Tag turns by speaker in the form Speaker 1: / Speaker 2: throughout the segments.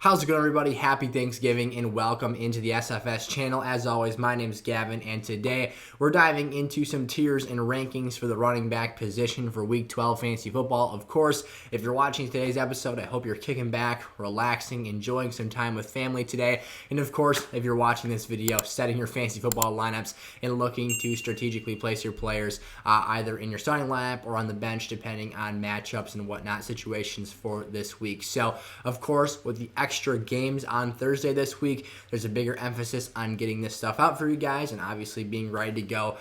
Speaker 1: How's it going, everybody? Happy Thanksgiving and welcome into the SFS channel. As always, my name is Gavin, and today we're diving into some tiers and rankings for the running back position for Week 12 fantasy football. Of course, if you're watching today's episode, I hope you're kicking back, relaxing, enjoying some time with family today. And of course, if you're watching this video, setting your fantasy football lineups and looking to strategically place your players either in your starting lineup or on the bench, depending on matchups and whatnot situations for this week. So, of course, with the extra games on Thursday this week, there's a bigger emphasis on getting this stuff out for you guys and obviously being ready to go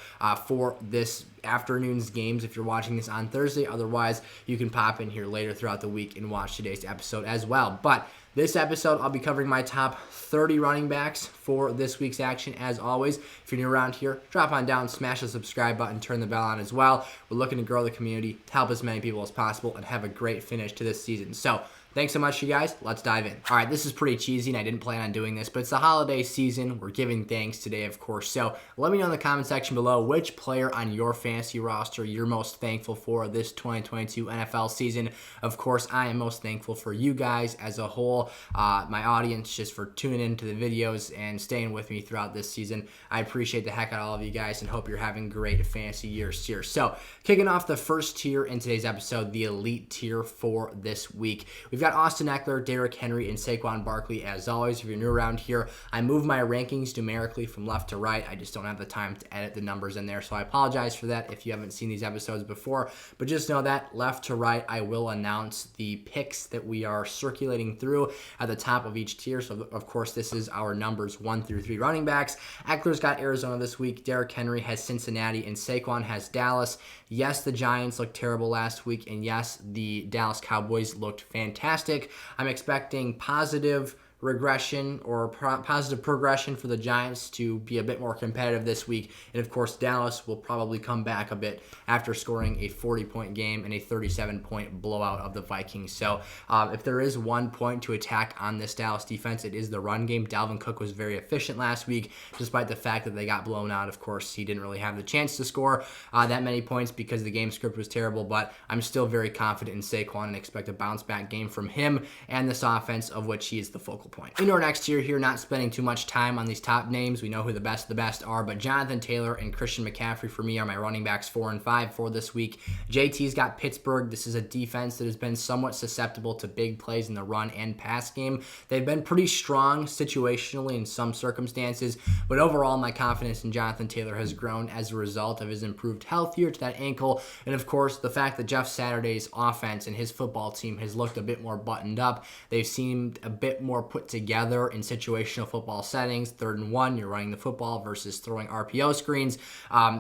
Speaker 1: for this afternoon's games if you're watching this on Thursday. Otherwise, you can pop in here later throughout the week and watch today's episode as well. But this episode, I'll be covering my top 30 running backs for this week's action. As always, if you're new around here, drop on down, smash the subscribe button, turn the bell on as well. We're looking to grow the community, help as many people as possible, and have a great finish to this season. So, thanks so much, you guys. Let's dive in. All right, this is pretty cheesy, and I didn't plan on doing this, but it's the holiday season. We're giving thanks today, of course. So let me know in the comment section below which player on your fantasy roster you're most thankful for this 2022 NFL season. Of course, I am most thankful for you guys as a whole, my audience, just for tuning into the videos and staying with me throughout this season. I appreciate the heck out of all of you guys and hope you're having great fantasy years here. So kicking off the first tier in today's episode, the elite tier for this week. We've got Austin Eckler, Derrick Henry, and Saquon Barkley. As always, if you're new around here, I move my rankings numerically from left to right. I just don't have the time to edit the numbers in there, so I apologize for that if you haven't seen these episodes before. But just know that left to right, I will announce the picks that we are circulating through at the top of each tier. So, of course, this is our numbers 1 through 3 running backs. Eckler's got Arizona this week. Derrick Henry has Cincinnati, and Saquon has Dallas. Yes, the Giants looked terrible last week, and yes, the Dallas Cowboys looked fantastic. I'm expecting positive regression or positive progression for the Giants to be a bit more competitive this week. And of course, Dallas will probably come back a bit after scoring a 40-point game and a 37-point blowout of the Vikings. So if there is one point to attack on this Dallas defense, it is the run game. Dalvin Cook was very efficient last week, despite the fact that they got blown out. Of course, he didn't really have the chance to score that many points because the game script was terrible, but I'm still very confident in Saquon and expect a bounce-back game from him and this offense, of which he is the focal point. In our next tier here, not spending too much time on these top names. We know who the best of the best are, but Jonathan Taylor and Christian McCaffrey for me are my running backs 4 and 5 for this week. JT's got Pittsburgh. This is a defense that has been somewhat susceptible to big plays in the run and pass game. They've been pretty strong situationally in some circumstances, but overall my confidence in Jonathan Taylor has grown as a result of his improved health here to that ankle, and of course the fact that Jeff Saturday's offense and his football team has looked a bit more buttoned up. They've seemed a bit more put together in situational football settings. 3rd and 1, you're running the football versus throwing RPO screens.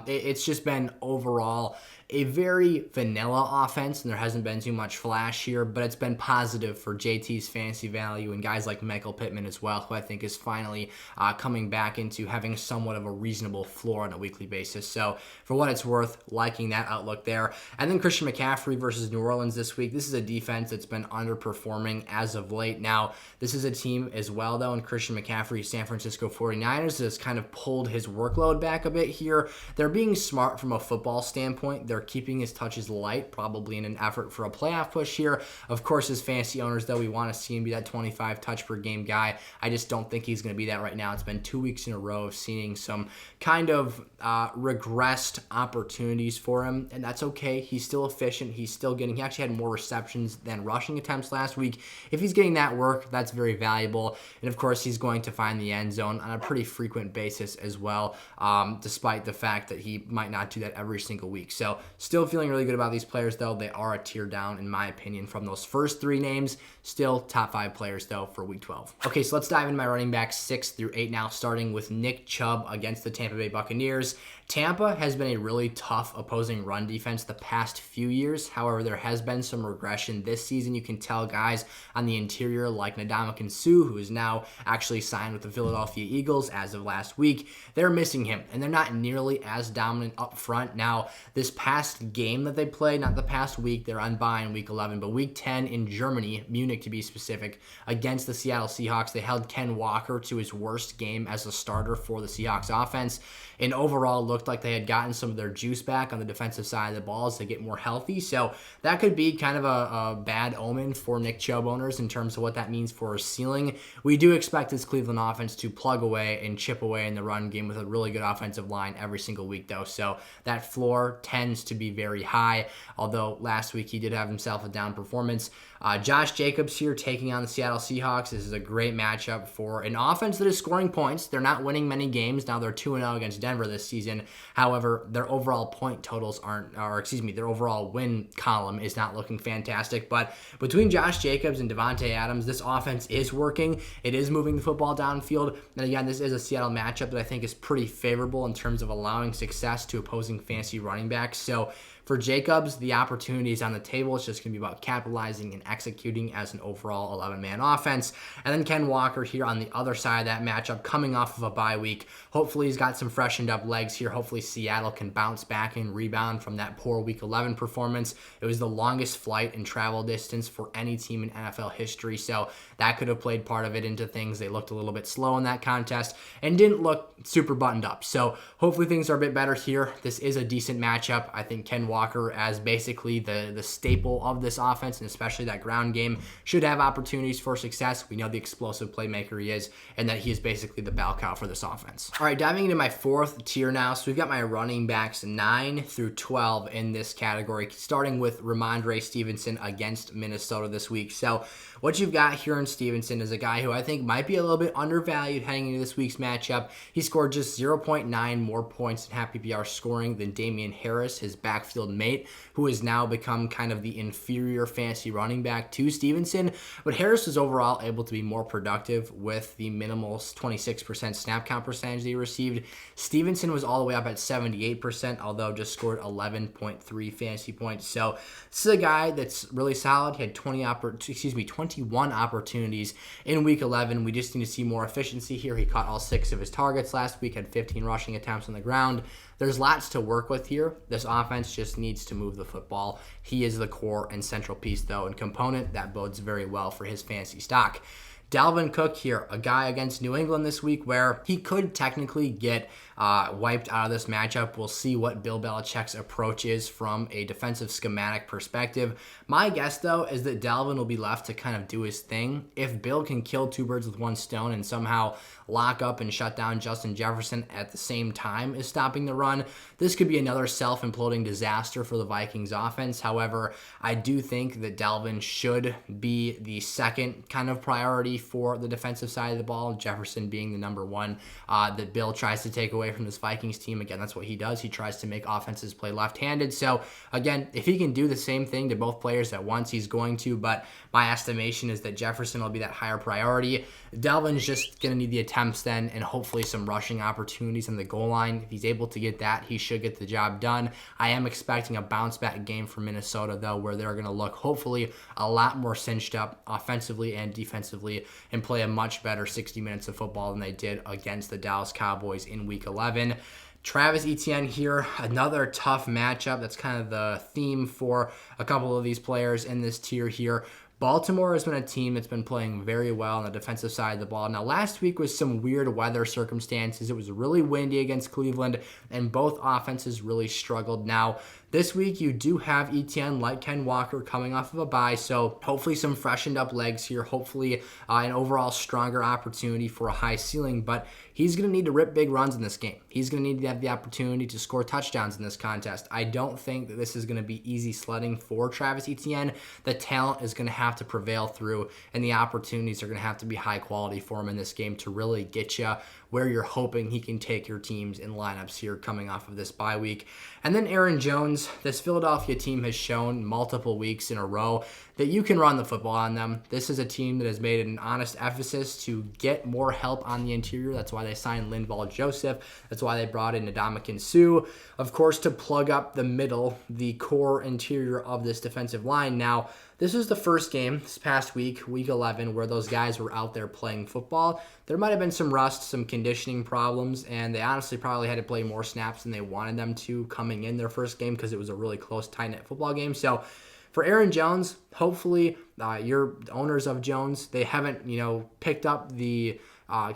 Speaker 1: It's just been overall a very vanilla offense, and there hasn't been too much flash here, but it's been positive for JT's fantasy value and guys like Michael Pittman as well, who I think is finally coming back into having somewhat of a reasonable floor on a weekly basis. So for what it's worth, liking that outlook there. And then Christian McCaffrey versus New Orleans this week. This is a defense that's been underperforming as of late. Now, this is a team as well, though, and Christian McCaffrey, San Francisco 49ers, has kind of pulled his workload back a bit here. They're being smart from a football standpoint. They're keeping his touches light, probably in an effort for a playoff push here. Of course, as fantasy owners, though, we want to see him be that 25 touch per game guy. I just don't think he's going to be that right now. It's been 2 weeks in a row of seeing some kind of regressed opportunities for him, and that's okay. He's still efficient. He actually had more receptions than rushing attempts last week. If he's getting that work, that's very valuable. And of course, he's going to find the end zone on a pretty frequent basis as well, despite the fact that he might not do that every single week. So still feeling really good about these players, though. They are a tier down, in my opinion, from those first 3 names. Still top 5 players, though, for week 12. Okay, so let's dive into my running backs 6 through 8 now, starting with Nick Chubb against the Tampa Bay Buccaneers. Tampa has been a really tough opposing run defense the past few years. However, there has been some regression this season. You can tell guys on the interior like Ndamukong Suh, who is now actually signed with the Philadelphia Eagles as of last week, they're missing him, and they're not nearly as dominant up front. Now, this past game that they played, not the past week, they're on bye in week 11, but week 10 in Germany, Munich, week to be specific, against the Seattle Seahawks. They held Ken Walker to his worst game as a starter for the Seahawks offense, and overall looked like they had gotten some of their juice back on the defensive side of the ball as they get more healthy. So that could be kind of a bad omen for Nick Chubb owners in terms of what that means for his ceiling. We do expect this Cleveland offense to plug away and chip away in the run game with a really good offensive line every single week, though. So that floor tends to be very high, although last week he did have himself a down performance. Josh Jacobs here taking on the Seattle Seahawks. This is a great matchup for an offense that is scoring points. They're not winning many games. Now they're 2-0 against Denver this season. However, their overall point totals their overall win column is not looking fantastic. But between Josh Jacobs and Devontae Adams, this offense is working. It is moving the football downfield. And again, this is a Seattle matchup that I think is pretty favorable in terms of allowing success to opposing fantasy running backs. So for Jacobs, the opportunity is on the table. It's just going to be about capitalizing and executing as an overall 11-man offense. And then Ken Walker here on the other side of that matchup, coming off of a bye week. Hopefully he's got some freshened up legs here. Hopefully Seattle can bounce back and rebound from that poor Week 11 performance. It was the longest flight and travel distance for any team in NFL history, so that could have played part of it into things. They looked a little bit slow in that contest and didn't look super buttoned up. So hopefully things are a bit better here. This is a decent matchup. I think Ken Walker, as basically the staple of this offense, and especially that ground game, should have opportunities for success. We know the explosive playmaker he is, and that he is basically the bell cow for this offense. All right, diving into my fourth tier now. So we've got my running backs 9 through 12 in this category, starting with Ramondre Stevenson against Minnesota this week. So what you've got here in Stevenson is a guy who I think might be a little bit undervalued heading into this week's matchup. He scored just 0.9 more points in half PPR scoring than Damian Harris, his backfield mate, who has now become kind of the inferior fantasy running back to Stevenson. But Harris was overall able to be more productive with the minimal 26% snap count percentage that he received. Stevenson was all the way up at 78%, although just scored 11.3 fantasy points. So this is a guy that's really solid. He had 21 opportunities in Week 11. We just need to see more efficiency here. He caught all 6 of his targets last week, had 15 rushing attempts on the ground. There's lots to work with here. This offense just needs to move the football. He is the core and central piece, though, and component that bodes very well for his fantasy stock. Dalvin Cook here, a guy against New England this week where he could technically get wiped out of this matchup. We'll see what Bill Belichick's approach is from a defensive schematic perspective. My guess, though, is that Dalvin will be left to kind of do his thing. If Bill can kill 2 birds with 1 stone and somehow lock up and shut down Justin Jefferson at the same time as stopping the run, this could be another self-imploding disaster for the Vikings offense. However, I do think that Dalvin should be the second kind of priority for the defensive side of the ball, Jefferson being the number 1 that Bill tries to take away from this Vikings team. Again, that's what he does. He tries to make offenses play left-handed. So again, if he can do the same thing to both players at once, he's going to, but my estimation is that Jefferson will be that higher priority. Dalvin's just going to need the attempts then and hopefully some rushing opportunities on the goal line. If he's able to get that, he should get the job done. I am expecting a bounce-back game for Minnesota, though, where they're going to look hopefully a lot more cinched up offensively and defensively and play a much better 60 minutes of football than they did against the Dallas Cowboys in Week 11. Travis Etienne here, another tough matchup. That's kind of the theme for a couple of these players in this tier here. Baltimore has been a team that's been playing very well on the defensive side of the ball. Now, last week was some weird weather circumstances. It was really windy against Cleveland, and both offenses really struggled. Now, this week, you do have Etienne, like Ken Walker, coming off of a bye, so hopefully some freshened up legs here, hopefully an overall stronger opportunity for a high ceiling, but he's going to need to rip big runs in this game. He's going to need to have the opportunity to score touchdowns in this contest. I don't think that this is going to be easy sledding for Travis Etienne. The talent is going to have to prevail through, and the opportunities are going to have to be high quality for him in this game to really get you where you're hoping he can take your teams in lineups here coming off of this bye week. And then Aaron Jones, this Philadelphia team has shown multiple weeks in a row that you can run the football on them. This is a team that has made an honest emphasis to get more help on the interior. That's why they signed Linval Joseph. That's why they brought in Ndamukong Suh, of course, to plug up the middle, the core interior of this defensive line. Now, this was the first game this past week, Week 11, where those guys were out there playing football. There might have been some rust, some conditioning problems, and they honestly probably had to play more snaps than they wanted them to coming in their first game because it was a really close, tight-knit football game. So for Aaron Jones, hopefully your owners of Jones, they haven't, picked up the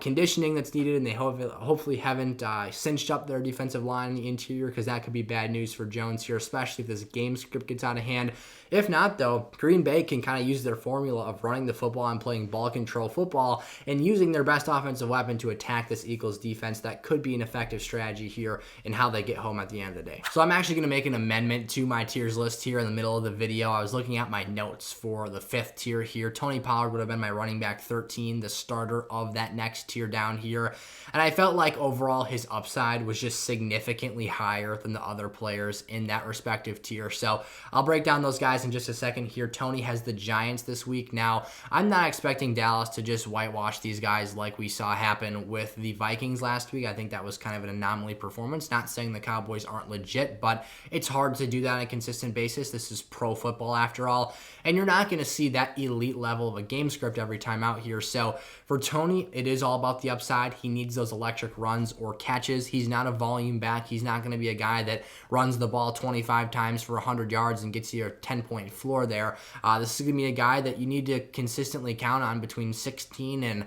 Speaker 1: conditioning that's needed, and they hopefully haven't cinched up their defensive line in the interior, because that could be bad news for Jones here, especially if this game script gets out of hand. If not, though, Green Bay can kind of use their formula of running the football and playing ball control football and using their best offensive weapon to attack this Eagles defense. That could be an effective strategy here in how they get home at the end of the day. So I'm actually going to make an amendment to my tiers list here in the middle of the video. I was looking at my notes for the 5th tier here. Tony Pollard would have been my running back 13, the starter of that next tier down here. And I felt like overall his upside was just significantly higher than the other players in that respective tier. So I'll break down those guys in just a second here. Tony has the Giants this week. Now, I'm not expecting Dallas to just whitewash these guys like we saw happen with the Vikings last week. I think that was kind of an anomaly performance. Not saying the Cowboys aren't legit, but it's hard to do that on a consistent basis. This is pro football after all, and you're not going to see that elite level of a game script every time out here. So for Tony, it is all about the upside. He needs those electric runs or catches. He's not a volume back. He's not going to be a guy that runs the ball 25 times for 100 yards and gets you a 10-point floor there. This is going to be a guy that you need to consistently count on between 16 and,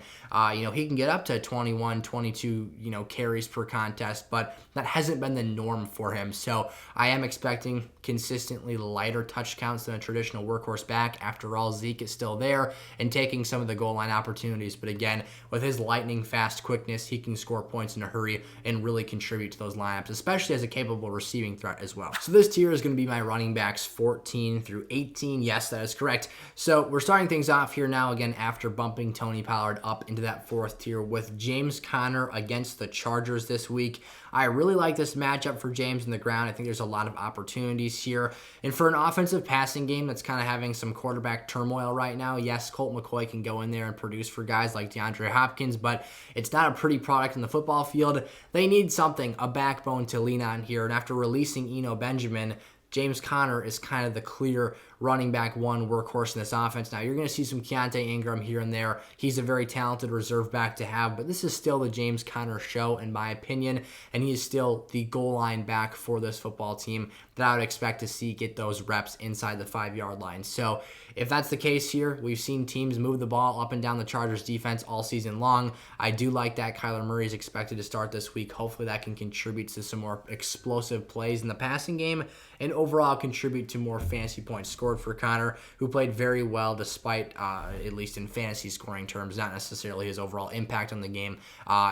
Speaker 1: he can get up to 21, 22, carries per contest, but that hasn't been the norm for him. So I am expecting consistently lighter touch counts than a traditional workhorse back. After all, Zeke is still there and taking some of the goal line opportunities. But again, with his lightning fast quickness, he can score points in a hurry and really contribute to those lineups, especially as a capable receiving threat as well. So this tier is going to be my running backs 14 through 18. Yes, that is correct. So we're starting things off here now, again, after bumping Tony Pollard up into that 4th tier with James Conner against the Chargers this week. I really like this matchup for James in the ground. I think there's a lot of opportunities here. And for an offensive passing game that's kind of having some quarterback turmoil right now, yes, Colt McCoy can go in there and produce for guys like DeAndre Hopkins, but it's not a pretty product in the football field. They need something, a backbone to lean on here. And after releasing Eno Benjamin, James Conner is kind of the clear running back one workhorse in this offense. Now, you're going to see some Keontae Ingram here and there. He's a very talented reserve back to have, but this is still the James Conner show, in my opinion, and he is still the goal line back for this football team that I would expect to see get those reps inside the 5-yard line. So if that's the case here, we've seen teams move the ball up and down the Chargers defense all season long. I do like that Kyler Murray is expected to start this week. Hopefully that can contribute to some more explosive plays in the passing game and overall contribute to more fantasy points scored for Conner, who played very well despite, at least in fantasy scoring terms, not necessarily his overall impact on the game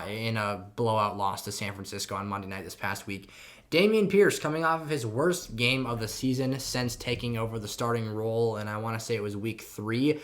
Speaker 1: in a blowout loss to San Francisco on Monday night this past week. Dameon Pierce coming off of his worst game of the season since taking over the starting role, and I want to say it was week 3.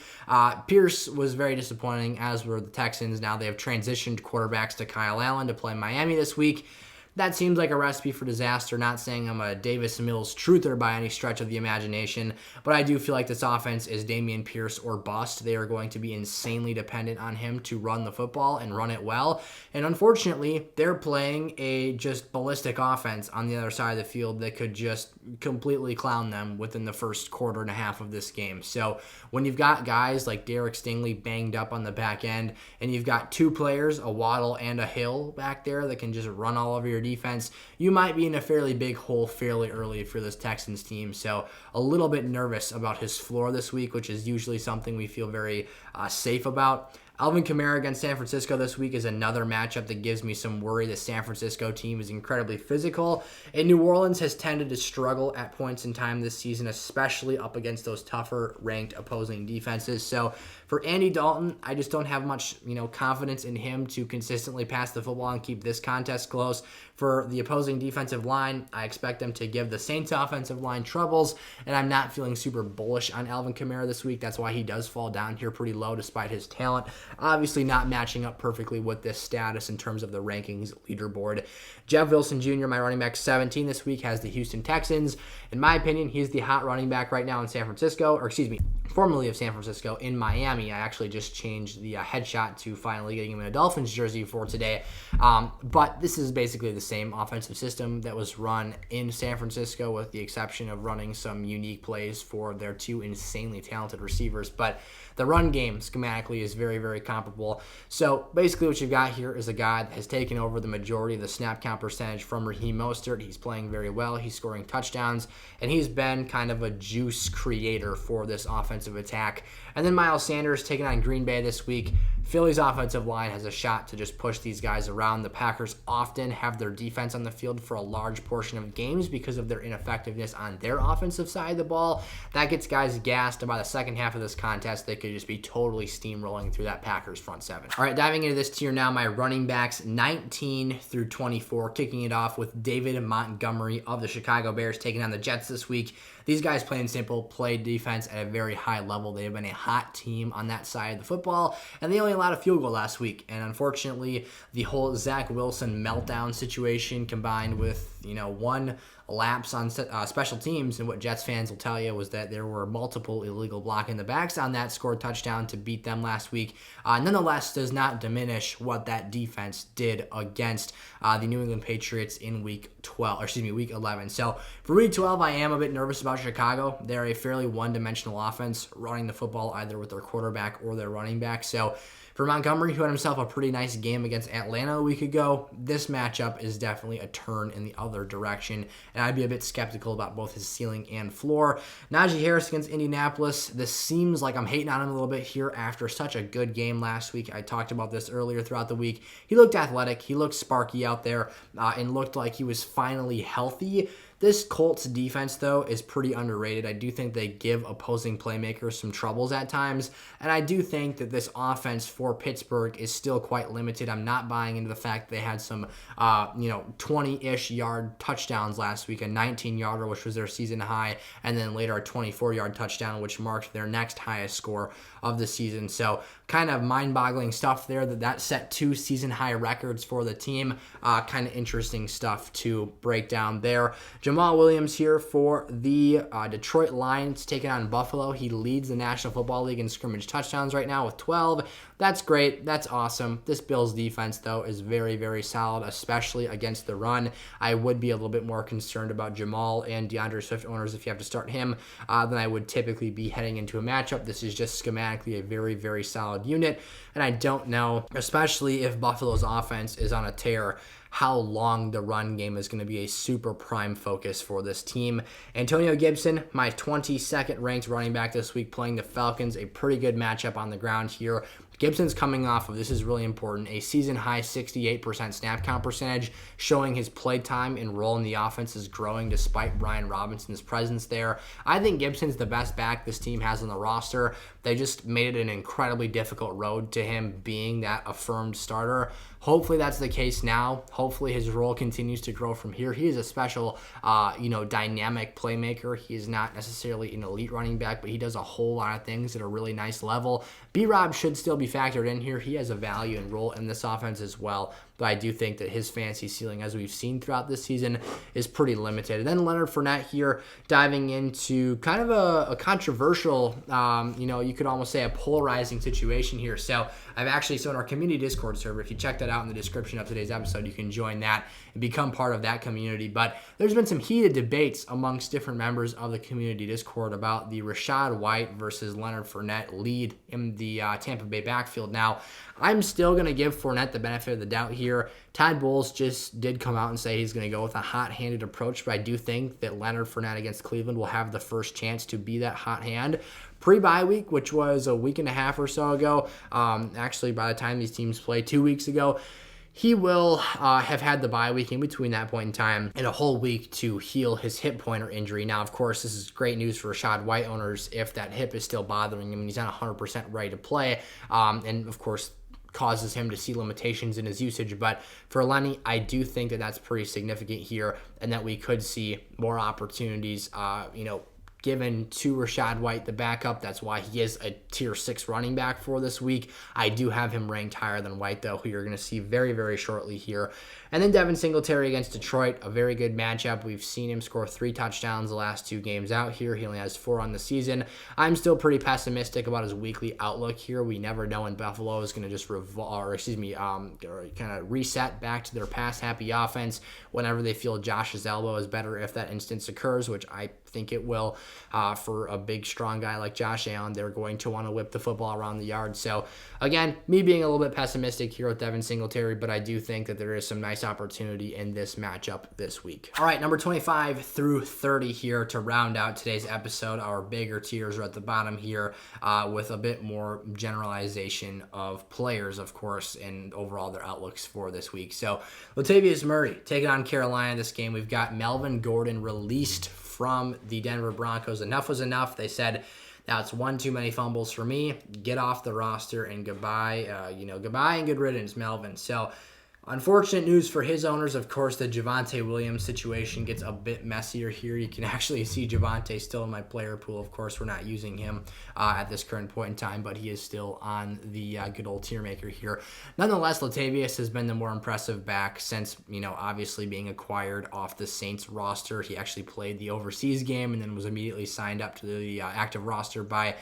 Speaker 1: Pierce was very disappointing, as were the Texans. Now they have transitioned quarterbacks to Kyle Allen to play Miami this week. That seems like a recipe for disaster. Not saying I'm a Davis Mills truther by any stretch of the imagination, but I do feel like this offense is Dameon Pierce or bust. They are going to be insanely dependent on him to run the football and run it well. And unfortunately, they're playing a just ballistic offense on the other side of the field that could just completely clown them within the first quarter and a half of this game. So when you've got guys like Derek Stingley banged up on the back end, and you've got 2 players, a Waddle and a Hill back there that can just run all over your defense, you might be in a fairly big hole fairly early for this Texans team. So a little bit nervous about his floor this week, which is usually something we feel very safe about. Alvin Kamara against San Francisco this week is another matchup that gives me some worry. The San Francisco team is incredibly physical, and New Orleans has tended to struggle at points in time this season, especially up against those tougher ranked opposing defenses. So for Andy Dalton, I just don't have much, confidence in him to consistently pass the football and keep this contest close. For the opposing defensive line, I expect them to give the Saints offensive line troubles, and I'm not feeling super bullish on Alvin Kamara this week. That's why he does fall down here pretty low despite his talent. Obviously not matching up perfectly with this status in terms of the rankings leaderboard. Jeff Wilson Jr., my running back 17 this week, has the Houston Texans. In my opinion, he's the hot running back right now in San Francisco, formerly of San Francisco, in Miami. I actually just changed the headshot to finally getting him in a Dolphins jersey for today. But this is basically the same offensive system that was run in San Francisco, with the exception of running some unique plays for their two insanely talented receivers. But the run game schematically is very, very comparable. So basically what you've got here is a guy that has taken over the majority of the snap count percentage from Raheem Mostert. He's playing very well. He's scoring touchdowns, and he's been kind of a juice creator for this offensive attack. And then Miles Sanders taking on Green Bay this week. Philly's offensive line has a shot to just push these guys around. The Packers often have their defense on the field for a large portion of games because of their ineffectiveness on their offensive side of the ball. That gets guys gassed. By the second half of this contest, they could just be totally steamrolling through that Packers front seven. All right, diving into this tier now, my running backs 19 through 24, kicking it off with David Montgomery of the Chicago Bears taking on the Jets this week. These guys, plain and simple, play defense at a very high level. They have been a hot team on that side of the football, and they only allowed a field goal last week. And unfortunately, the whole Zach Wilson meltdown situation combined with, one lapse on special teams, and what Jets fans will tell you was that there were multiple illegal blocking the backs on that scored touchdown to beat them last week. Nonetheless, does not diminish what that defense did against the New England Patriots in week 11. So for week 12, I am a bit nervous about Chicago. They're a fairly one-dimensional offense, running the football either with their quarterback or their running back. So for Montgomery, who had himself a pretty nice game against Atlanta a week ago, this matchup is definitely a turn in the other direction, and I'd be a bit skeptical about both his ceiling and floor. Najee Harris against Indianapolis. This seems like I'm hating on him a little bit here after such a good game last week. I talked about this earlier throughout the week. He looked athletic. He looked sparky out there and looked like he was finally healthy. This Colts defense, though, is pretty underrated. I do think they give opposing playmakers some troubles at times, and I do think that this offense for Pittsburgh is still quite limited. I'm not buying into the fact they had some, 20-ish yard touchdowns last week, a 19-yarder, which was their season high, and then later a 24-yard touchdown, which marked their next highest score of the season. So kind of mind-boggling stuff there that set 2 season-high records for the team. Kind of interesting stuff to break down there. Jamal Williams here for the Detroit Lions taking on Buffalo. He leads the National Football League in scrimmage touchdowns right now with 12. That's great. That's awesome. This Bills defense, though, is very, very solid, especially against the run. I would be a little bit more concerned about Jamal and DeAndre Swift owners if you have to start him than I would typically be heading into a matchup. This is just schematically a very, very solid unit, and I don't know, especially if Buffalo's offense is on a tear, how long the run game is going to be a super prime focus for this team. Antonio Gibson, my 22nd ranked running back this week, playing the Falcons, a pretty good matchup on the ground here. Gibson's coming off of, this is really important, a season-high 68% snap count percentage, showing his play time and role in the offense is growing despite Brian Robinson's presence there. I think Gibson's the best back this team has on the roster. They just made it an incredibly difficult road to him being that affirmed starter. Hopefully that's the case now. Hopefully his role continues to grow from here. He is a special, dynamic playmaker. He is not necessarily an elite running back, but he does a whole lot of things at a really nice level. B-Rob should still be factored in here. He has a value and role in this offense as well, but I do think that his fantasy ceiling, as we've seen throughout this season, is pretty limited. And then Leonard Fournette here, diving into kind of a controversial, you could almost say a polarizing situation here. So in our community Discord server, if you check that out in the description of today's episode, you can join that and become part of that community. But there's been some heated debates amongst different members of the community Discord about the Rachaad White versus Leonard Fournette lead in the Tampa Bay backfield. Now, I'm still going to give Fournette the benefit of the doubt here. Todd Bowles just did come out and say he's going to go with a hot-handed approach, but I do think that Leonard Fournette against Cleveland will have the first chance to be that hot hand. Pre-bye week, which was a week and a half or so ago, actually by the time these teams play 2 weeks ago, he will have had the bye week in between that point in time and a whole week to heal his hip pointer injury. Now, of course, this is great news for Rachaad White owners if that hip is still bothering him and he's not 100% ready to play. And, of course, causes him to see limitations in his usage. But for Lenny, I do think that that's pretty significant here and that we could see more opportunities, given to Rachaad White, the backup. That's why he is a tier 6 running back for this week. I do have him ranked higher than White, though, who you're going to see very, very shortly here. And then Devin Singletary against Detroit, a very good matchup. We've seen him score 3 touchdowns the last 2 games out here. He only has 4 on the season. I'm still pretty pessimistic about his weekly outlook here. We never know when Buffalo is going to just kind of reset back to their pass-happy offense whenever they feel Josh's elbow is better, if that instance occurs, which I think it will. For a big, strong guy like Josh Allen, they're going to want to whip the football around the yard. So, again, me being a little bit pessimistic here with Devin Singletary, but I do think that there is some nice opportunity in this matchup this week. All right, number 25 through 30 here to round out today's episode. Our bigger tiers are at the bottom here with a bit more generalization of players, of course, and overall their outlooks for this week. So, Latavius Murray taking on Carolina this game. We've got Melvin Gordon released from the Denver Broncos. Enough was enough. They said, that's one too many fumbles for me. Get off the roster and goodbye. Goodbye and good riddance, Melvin. So, unfortunate news for his owners. Of course, the Javonte Williams situation gets a bit messier here. You can actually see Javonte still in my player pool. Of course, we're not using him at this current point in time, but he is still on the good old tier maker here. Nonetheless, Latavius has been the more impressive back since, obviously being acquired off the Saints roster. He actually played the overseas game and then was immediately signed up to the active roster by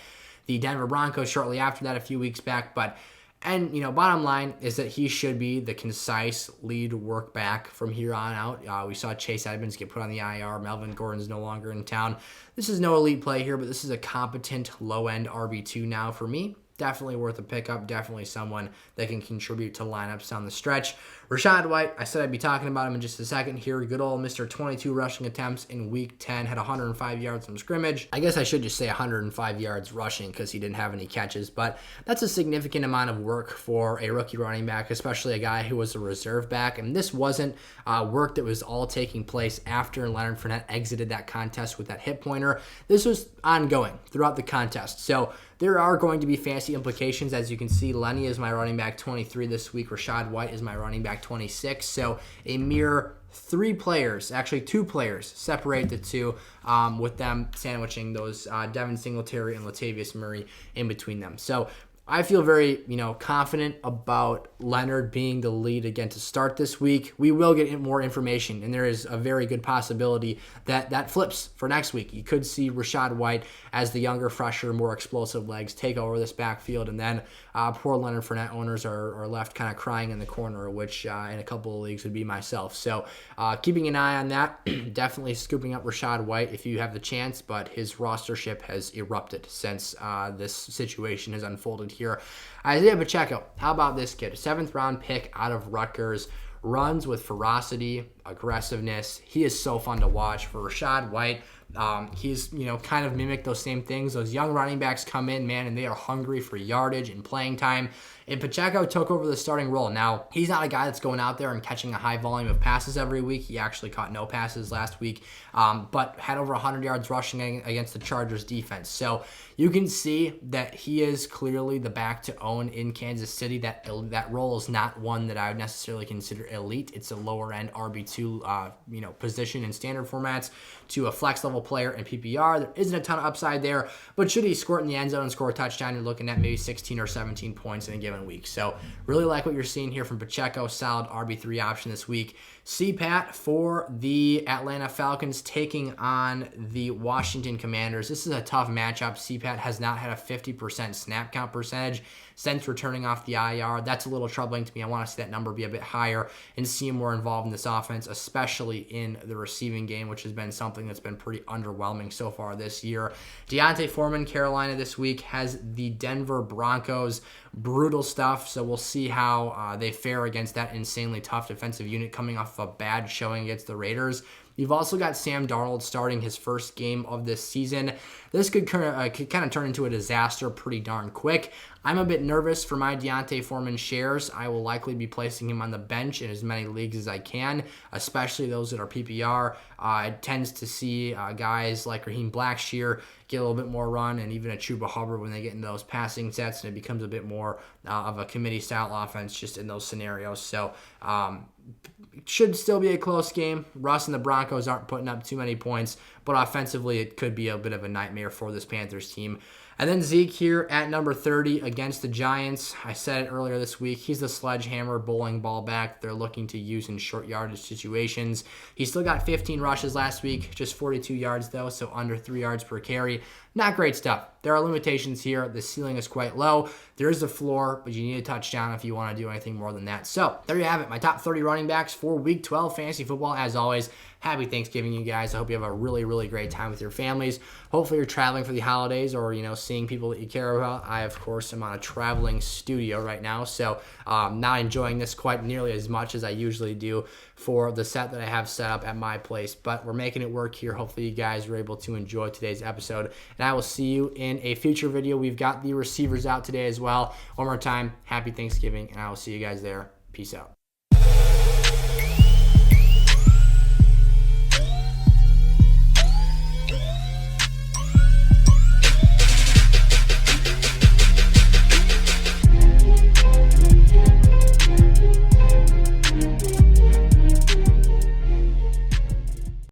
Speaker 1: the Denver Broncos shortly after that a few weeks back. Bottom line is that he should be the concise lead work back from here on out. We saw Chase Edmonds get put on the IR. Melvin Gordon's no longer in town. This is no elite play here, but this is a competent low-end RB2 now for me. Definitely worth a pickup. Definitely someone that can contribute to lineups down the stretch. Rachaad White, I said I'd be talking about him in just a second here. Good old Mr. 22 rushing attempts in week 10. Had 105 yards from scrimmage. I guess I should just say 105 yards rushing because he didn't have any catches. But that's a significant amount of work for a rookie running back, especially a guy who was a reserve back. And this wasn't work that was all taking place after Leonard Fournette exited that contest with that hip pointer. This was ongoing throughout the contest. So there are going to be fancy implications. As you can see, Lenny is my running back 23 this week. Rachaad White is my running back 26. So a mere 3 players, actually 2 players, separate the two, with them sandwiching those Devin Singletary and Latavius Murray in between them. So I feel very, confident about Leonard being the lead again to start this week. We will get more information, and there is a very good possibility that that flips for next week. You could see Rachaad White as the younger, fresher, more explosive legs take over this backfield, and then poor Leonard Fournette owners are left kind of crying in the corner, which in a couple of leagues would be myself. So keeping an eye on that, definitely scooping up Rachaad White if you have the chance, but his rostership has erupted since this situation has unfolded here. Isaiah Pacheco, how about this kid? 7th round pick out of Rutgers, runs with ferocity, aggressiveness. He is so fun to watch. For Rachaad White, he's kind of mimicked those same things. Those young running backs come in, man, and they are hungry for yardage and playing time. And Pacheco took over the starting role. Now, he's not a guy that's going out there and catching a high volume of passes every week. He actually caught no passes last week, but had over 100 yards rushing against the Chargers defense. So you can see that he is clearly the back to own in Kansas City. That role is not one that I would necessarily consider elite. It's a lower end RB2 position in standard formats to a flex level player in PPR. There isn't a ton of upside there, but should he squirt in the end zone and score a touchdown, you're looking at maybe 16 or 17 points in a given week. So really like what you're seeing here from Pacheco. Solid RB3 option this week. CPAT for the Atlanta Falcons taking on the Washington Commanders. This is a tough matchup. CPAT has not had a 50% snap count percentage since returning off the IR. That's a little troubling to me. I want to see that number be a bit higher and see him more involved in this offense, especially in the receiving game, which has been something that's been pretty underwhelming so far this year. D'Onta Foreman, Carolina this week, has the Denver Broncos. Brutal stuff, so we'll see how they fare against that insanely tough defensive unit coming off a bad showing against the Raiders. You've also got Sam Darnold starting his first game of this season. This could kind of turn into a disaster pretty darn quick. I'm a bit nervous for my D'Onta Foreman shares. I will likely be placing him on the bench in as many leagues as I can, especially those that are PPR. It tends to see guys like Raheem Blackshear get a little bit more run, and even a Chuba Hubbard when they get into those passing sets, and it becomes a bit more of a committee-style offense just in those scenarios. So it should still be a close game. Russ and the Broncos aren't putting up too many points, but offensively it could be a bit of a nightmare for this Panthers team. And then Zeke here at number 30 against the Giants. I said it earlier this week. He's the sledgehammer bowling ball back they're looking to use in short yardage situations. He still got 15 rushes last week, just 42 yards though, so under 3 yards per carry. Not great stuff. There are limitations here. The ceiling is quite low. There is a floor, but you need a touchdown if you want to do anything more than that. So there you have it, my top 30 running backs for Week 12 fantasy football. As always, happy Thanksgiving, you guys. I hope you have a really, really great time with your families. Hopefully you're traveling for the holidays or, seeing people that you care about. I, of course, am on a traveling studio right now, so not enjoying this quite nearly as much as I usually do for the set that I have set up at my place, but we're making it work here. Hopefully you guys were able to enjoy today's episode, and I will see you in a future video. We've got the receivers out today as well. One more time, happy Thanksgiving, and I will see you guys there. Peace out.